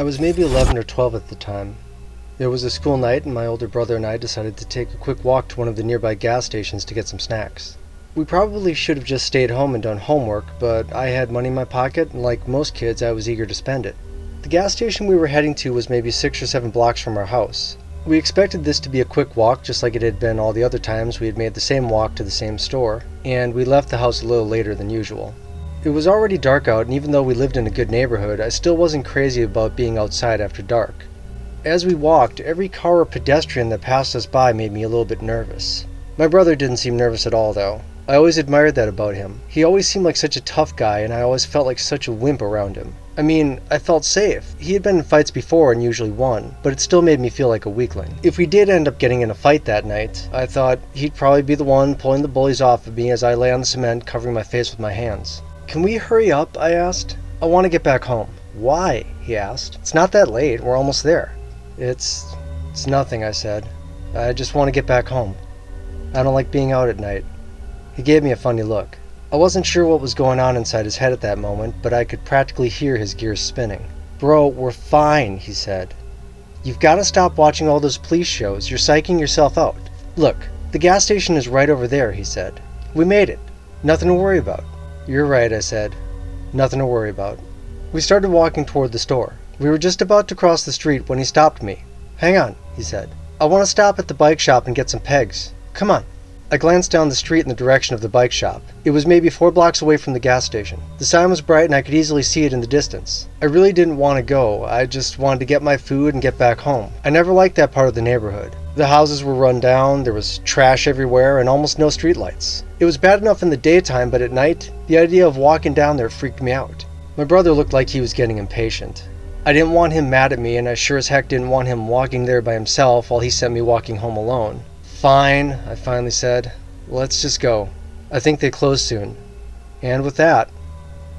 I was maybe 11 or 12 at the time. It was a school night and my older brother and I decided to take a quick walk to one of the nearby gas stations to get some snacks. We probably should have just stayed home and done homework, but I had money in my pocket and like most kids I was eager to spend it. The gas station we were heading to was maybe 6 or 7 blocks from our house. We expected this to be a quick walk just like it had been all the other times we had made the same walk to the same store, and we left the house a little later than usual. It was already dark out, and even though we lived in a good neighborhood, I still wasn't crazy about being outside after dark. As we walked, every car or pedestrian that passed us by made me a little bit nervous. My brother didn't seem nervous at all, though. I always admired that about him. He always seemed like such a tough guy, and I always felt like such a wimp around him. I mean, I felt safe. He had been in fights before and usually won, but it still made me feel like a weakling. If we did end up getting in a fight that night, I thought he'd probably be the one pulling the bullies off of me as I lay on the cement covering my face with my hands. "Can we hurry up?" I asked. "I want to get back home." "Why?" he asked. "It's not that late. We're almost there." It's nothing," I said. "I just want to get back home. I don't like being out at night." He gave me a funny look. I wasn't sure what was going on inside his head at that moment, but I could practically hear his gears spinning. "Bro, we're fine," he said. "You've got to stop watching all those police shows. You're psyching yourself out. Look, the gas station is right over there," he said. "We made it. Nothing to worry about." "You're right," I said. "Nothing to worry about." We started walking toward the store. We were just about to cross the street when he stopped me. "Hang on," he said. "I want to stop at the bike shop and get some pegs. Come on." I glanced down the street in the direction of the bike shop. It was maybe 4 blocks away from the gas station. The sign was bright and I could easily see it in the distance. I really didn't want to go. I just wanted to get my food and get back home. I never liked that part of the neighborhood. The houses were run down, there was trash everywhere, and almost no streetlights. It was bad enough in the daytime, but at night, the idea of walking down there freaked me out. My brother looked like he was getting impatient. I didn't want him mad at me, and I sure as heck didn't want him walking there by himself while he sent me walking home alone. "Fine," I finally said. "Let's just go. I think they close soon." And with that,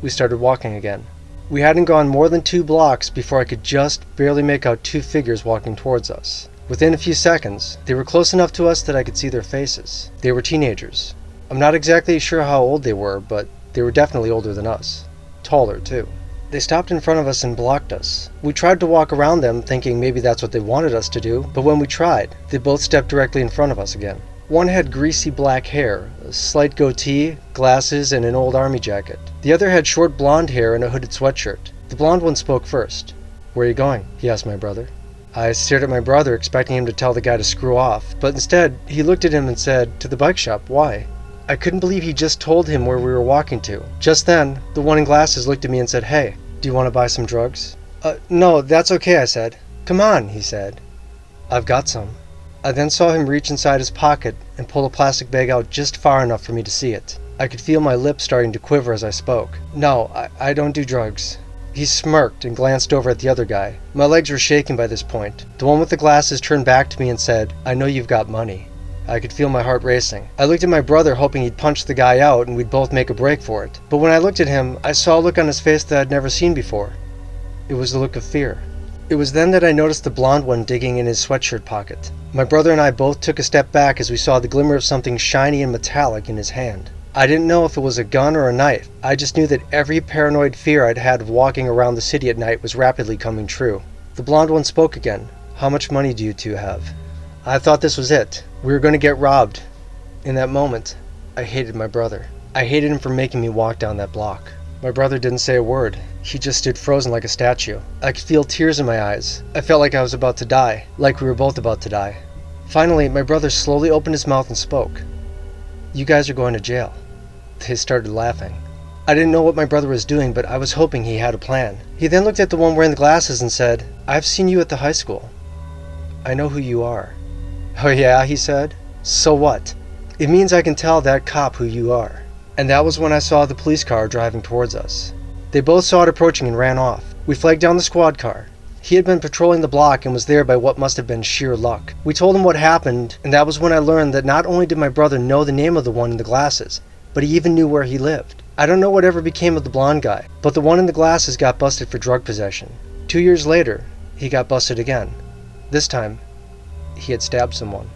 we started walking again. We hadn't gone more than 2 blocks before I could just barely make out 2 figures walking towards us. Within a few seconds, they were close enough to us that I could see their faces. They were teenagers. I'm not exactly sure how old they were, but they were definitely older than us. Taller, too. They stopped in front of us and blocked us. We tried to walk around them, thinking maybe that's what they wanted us to do, but when we tried, they both stepped directly in front of us again. One had greasy black hair, a slight goatee, glasses, and an old army jacket. The other had short blonde hair and a hooded sweatshirt. The blonde one spoke first. "Where are you going?" he asked my brother. I stared at my brother, expecting him to tell the guy to screw off, but instead, he looked at him and said, "To the bike shop, why?" I couldn't believe he just told him where we were walking to. Just then, the one in glasses looked at me and said, "Hey, do you want to buy some drugs?" No, that's okay," I said. "Come on," he said. "I've got some." I then saw him reach inside his pocket and pull a plastic bag out just far enough for me to see it. I could feel my lips starting to quiver as I spoke. "No, I don't do drugs." He smirked and glanced over at the other guy. My legs were shaking by this point. The one with the glasses turned back to me and said, "I know you've got money." I could feel my heart racing. I looked at my brother hoping he'd punch the guy out and we'd both make a break for it. But when I looked at him, I saw a look on his face that I'd never seen before. It was the look of fear. It was then that I noticed the blonde one digging in his sweatshirt pocket. My brother and I both took a step back as we saw the glimmer of something shiny and metallic in his hand. I didn't know if it was a gun or a knife. I just knew that every paranoid fear I'd had of walking around the city at night was rapidly coming true. The blonde one spoke again. "How much money do you two have?" I thought this was it. We were going to get robbed. In that moment, I hated my brother. I hated him for making me walk down that block. My brother didn't say a word. He just stood frozen like a statue. I could feel tears in my eyes. I felt like I was about to die, like we were both about to die. Finally, my brother slowly opened his mouth and spoke. "You guys are going to jail." They started laughing. I didn't know what my brother was doing, but I was hoping he had a plan. He then looked at the one wearing the glasses and said, "I've seen you at the high school. I know who you are." "Oh yeah," he said. "So what? It means I can tell that cop who you are." And that was when I saw the police car driving towards us. They both saw it approaching and ran off. We flagged down the squad car. He had been patrolling the block and was there by what must have been sheer luck. We told him what happened, and that was when I learned that not only did my brother know the name of the one in the glasses, but he even knew where he lived. I don't know whatever became of the blonde guy, but the one in the glasses got busted for drug possession. 2 years later, he got busted again. This time, he had stabbed someone.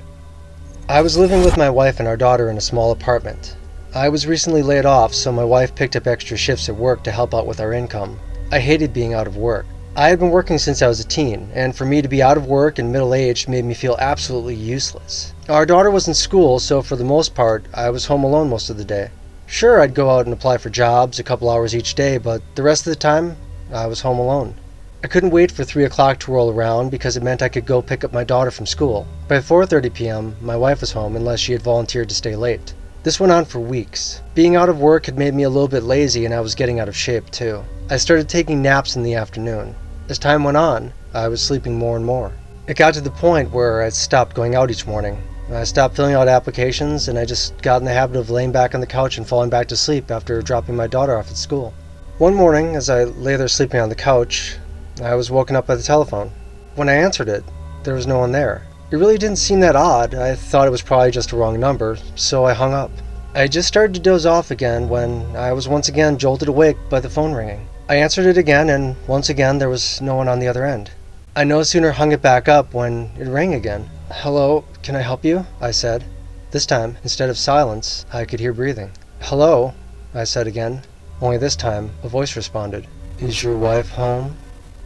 I was living with my wife and our daughter in a small apartment. I was recently laid off, so my wife picked up extra shifts at work to help out with our income. I hated being out of work. I had been working since I was a teen, and for me to be out of work and middle-aged made me feel absolutely useless. Our daughter was in school, so for the most part, I was home alone most of the day. Sure, I'd go out and apply for jobs a couple hours each day, but the rest of the time, I was home alone. I couldn't wait for 3 o'clock to roll around because it meant I could go pick up my daughter from school. By 4:30 p.m., my wife was home unless she had volunteered to stay late. This went on for weeks. Being out of work had made me a little bit lazy and I was getting out of shape too. I started taking naps in the afternoon. As time went on, I was sleeping more and more. It got to the point where I stopped going out each morning. I stopped filling out applications and I just got in the habit of laying back on the couch and falling back to sleep after dropping my daughter off at school. One morning, as I lay there sleeping on the couch, I was woken up by the telephone. When I answered it, there was no one there. It really didn't seem that odd. I thought it was probably just a wrong number, so I hung up. I just started to doze off again when I was once again jolted awake by the phone ringing. I answered it again, and once again there was no one on the other end. I no sooner hung it back up when it rang again. "Hello, can I help you?" I said. This time, instead of silence, I could hear breathing. "Hello," I said again. Only this time, a voice responded. "Is your wife home?"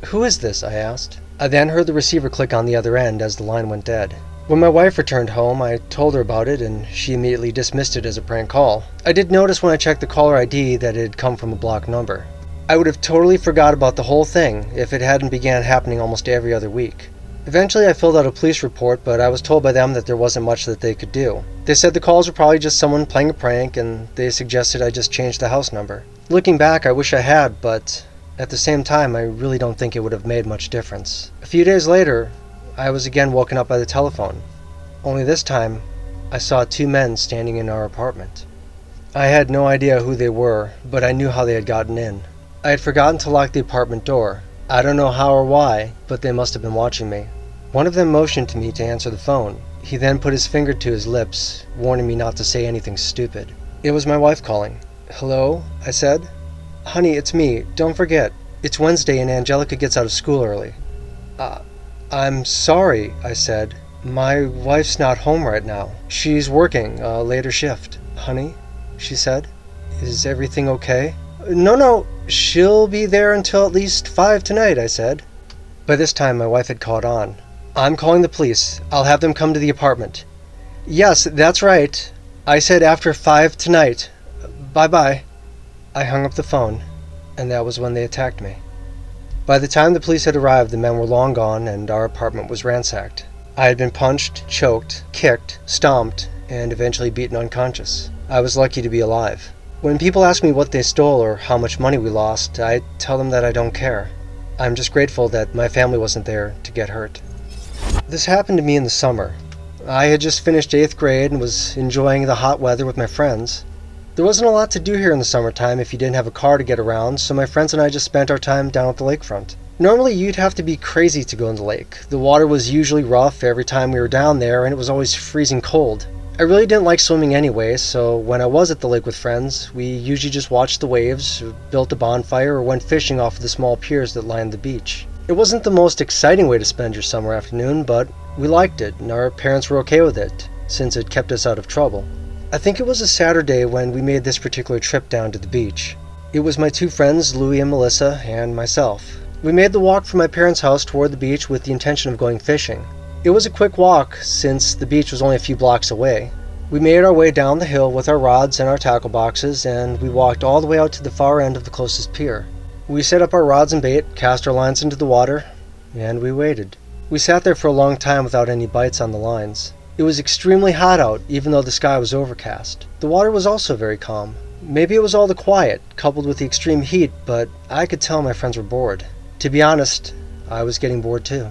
"Who is this?" I asked. I then heard the receiver click on the other end as the line went dead. When my wife returned home, I told her about it, and she immediately dismissed it as a prank call. I did notice when I checked the caller ID that it had come from a blocked number. I would have totally forgot about the whole thing if it hadn't began happening almost every other week. Eventually I filled out a police report, but I was told by them that there wasn't much that they could do. They said the calls were probably just someone playing a prank, and they suggested I just change the house number. Looking back, I wish I had, but at the same time, I really don't think it would have made much difference. A few days later, I was again woken up by the telephone. Only this time, I saw 2 men standing in our apartment. I had no idea who they were, but I knew how they had gotten in. I had forgotten to lock the apartment door. I don't know how or why, but they must have been watching me. One of them motioned to me to answer the phone. He then put his finger to his lips, warning me not to say anything stupid. It was my wife calling. "Hello?" I said. "Honey, it's me. Don't forget. It's Wednesday and Angelica gets out of school early." I'm sorry," I said. "My wife's not home right now. She's working a later shift." "Honey," she said, "is everything okay?" No, she'll be there until at least 5 tonight," I said. By this time, my wife had caught on. "I'm calling the police. I'll have them come to the apartment." "Yes, that's right. I said after 5 tonight. Bye-bye." I hung up the phone, and that was when they attacked me. By the time the police had arrived, the men were long gone, and our apartment was ransacked. I had been punched, choked, kicked, stomped, and eventually beaten unconscious. I was lucky to be alive. When people ask me what they stole or how much money we lost, I tell them that I don't care. I'm just grateful that my family wasn't there to get hurt. This happened to me in the summer. I had just finished 8th grade and was enjoying the hot weather with my friends. There wasn't a lot to do here in the summertime if you didn't have a car to get around, so my friends and I just spent our time down at the lakefront. Normally you'd have to be crazy to go in the lake. The water was usually rough every time we were down there, and it was always freezing cold. I really didn't like swimming anyway, so when I was at the lake with friends, we usually just watched the waves, built a bonfire, or went fishing off of the small piers that lined the beach. It wasn't the most exciting way to spend your summer afternoon, but we liked it, and our parents were okay with it, since it kept us out of trouble. I think it was a Saturday when we made this particular trip down to the beach. It was my 2 friends, Louie and Melissa, and myself. We made the walk from my parents' house toward the beach with the intention of going fishing. It was a quick walk, since the beach was only a few blocks away. We made our way down the hill with our rods and our tackle boxes, and we walked all the way out to the far end of the closest pier. We set up our rods and bait, cast our lines into the water, and we waited. We sat there for a long time without any bites on the lines. It was extremely hot out, even though the sky was overcast. The water was also very calm. Maybe it was all the quiet, coupled with the extreme heat, but I could tell my friends were bored. To be honest, I was getting bored too.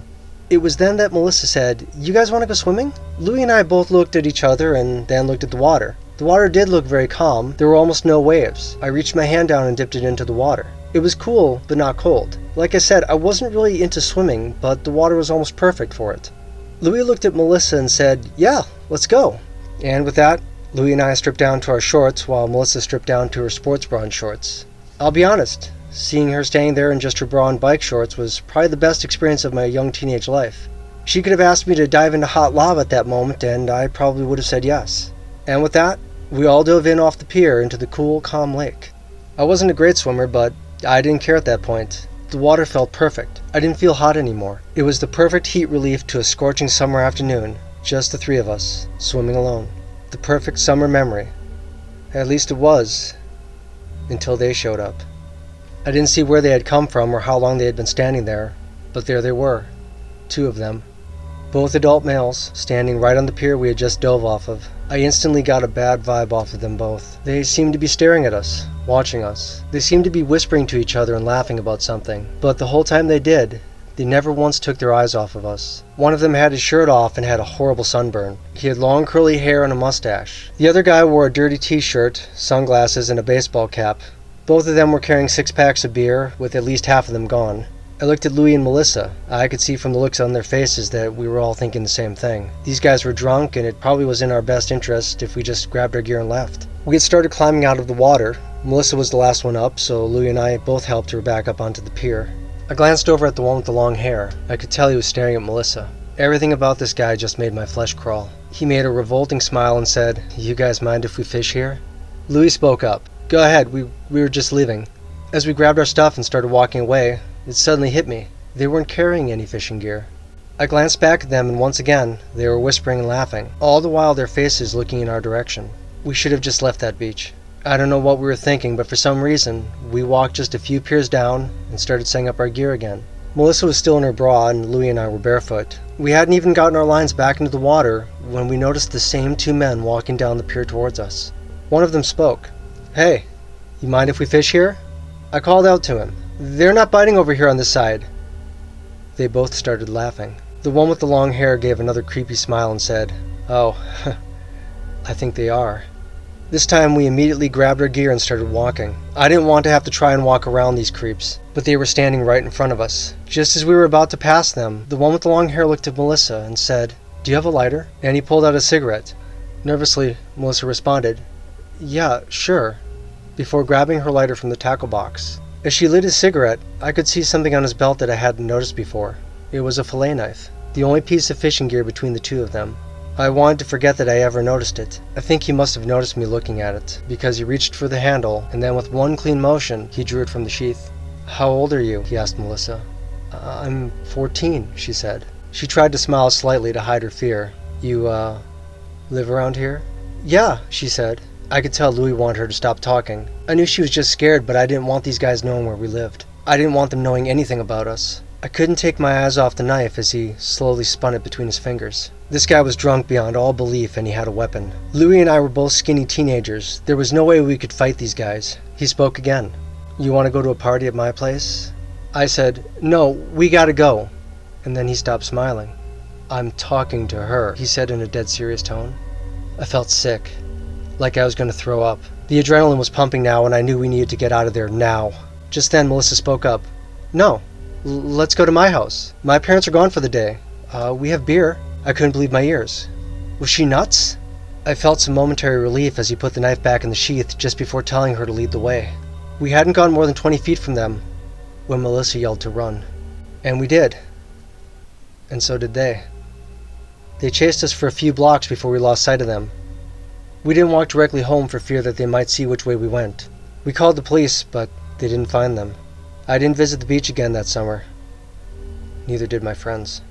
It was then that Melissa said, "You guys want to go swimming?" Louie and I both looked at each other and then looked at the water. The water did look very calm. There were almost no waves. I reached my hand down and dipped it into the water. It was cool, but not cold. Like I said, I wasn't really into swimming, but the water was almost perfect for it. Louie looked at Melissa and said, "Yeah, let's go." And with that, Louie and I stripped down to our shorts while Melissa stripped down to her sports bra and shorts. I'll be honest, seeing her standing there in just her bra and bike shorts was probably the best experience of my young teenage life. She could have asked me to dive into hot lava at that moment, and I probably would have said yes. And with that, we all dove in off the pier into the cool, calm lake. I wasn't a great swimmer, but I didn't care at that point. The water felt perfect. I didn't feel hot anymore. It was the perfect heat relief to a scorching summer afternoon, just the three of us, swimming alone. The perfect summer memory. At least it was, until they showed up. I didn't see where they had come from or how long they had been standing there, but there they were, two of them. Both adult males, standing right on the pier we had just dove off of. I instantly got a bad vibe off of them both. They seemed to be staring at us, watching us. They seemed to be whispering to each other and laughing about something. But the whole time they did, they never once took their eyes off of us. One of them had his shirt off and had a horrible sunburn. He had long curly hair and a mustache. The other guy wore a dirty t-shirt, sunglasses, and a baseball cap. Both of them were carrying 6 packs of beer, with at least half of them gone. I looked at Louis and Melissa. I could see from the looks on their faces that we were all thinking the same thing. These guys were drunk, and it probably was in our best interest if we just grabbed our gear and left. We had started climbing out of the water. Melissa was the last one up, so Louis and I both helped her back up onto the pier. I glanced over at the one with the long hair. I could tell he was staring at Melissa. Everything about this guy just made my flesh crawl. He made a revolting smile and said, "You guys mind if we fish here?" Louis spoke up. "Go ahead, we were just leaving." As we grabbed our stuff and started walking away, it suddenly hit me. They weren't carrying any fishing gear. I glanced back at them, and once again, they were whispering and laughing, all the while their faces looking in our direction. We should have just left that beach. I don't know what we were thinking, but for some reason, we walked just a few piers down and started setting up our gear again. Melissa was still in her bra, and Louis and I were barefoot. We hadn't even gotten our lines back into the water when we noticed the same two men walking down the pier towards us. One of them spoke. "Hey, you mind if we fish here?" I called out to him. "They're not biting over here on this side." They both started laughing. The one with the long hair gave another creepy smile and said, "Oh, I think they are." This time we immediately grabbed our gear and started walking. I didn't want to have to try and walk around these creeps, but they were standing right in front of us. Just as we were about to pass them, the one with the long hair looked at Melissa and said, "Do you have a lighter?" And he pulled out a cigarette. Nervously, Melissa responded, "Yeah, sure," before grabbing her lighter from the tackle box. As she lit his cigarette, I could see something on his belt that I hadn't noticed before. It was a fillet knife, the only piece of fishing gear between the two of them. I wanted to forget that I ever noticed it. I think he must have noticed me looking at it, because he reached for the handle, and then with one clean motion, he drew it from the sheath. "How old are you?" he asked Melissa. "I'm 14, she said. She tried to smile slightly to hide her fear. "You, live around here?" "Yeah," she said. I could tell Louis wanted her to stop talking. I knew she was just scared, but I didn't want these guys knowing where we lived. I didn't want them knowing anything about us. I couldn't take my eyes off the knife as he slowly spun it between his fingers. This guy was drunk beyond all belief, and he had a weapon. Louis and I were both skinny teenagers. There was no way we could fight these guys. He spoke again. "You want to go to a party at my place?" I said, "No, we gotta go." And then he stopped smiling. "I'm talking to her," he said in a dead serious tone. I felt sick, like I was going to throw up. The adrenaline was pumping now, and I knew we needed to get out of there now. Just then, Melissa spoke up. "No, let's go to my house. My parents are gone for the day. We have beer." I couldn't believe my ears. Was she nuts? I felt some momentary relief as he put the knife back in the sheath just before telling her to lead the way. We hadn't gone more than 20 feet from them when Melissa yelled to run. And we did. And so did they. They chased us for a few blocks before we lost sight of them. We didn't walk directly home for fear that they might see which way we went. We called the police, but they didn't find them. I didn't visit the beach again that summer. Neither did my friends.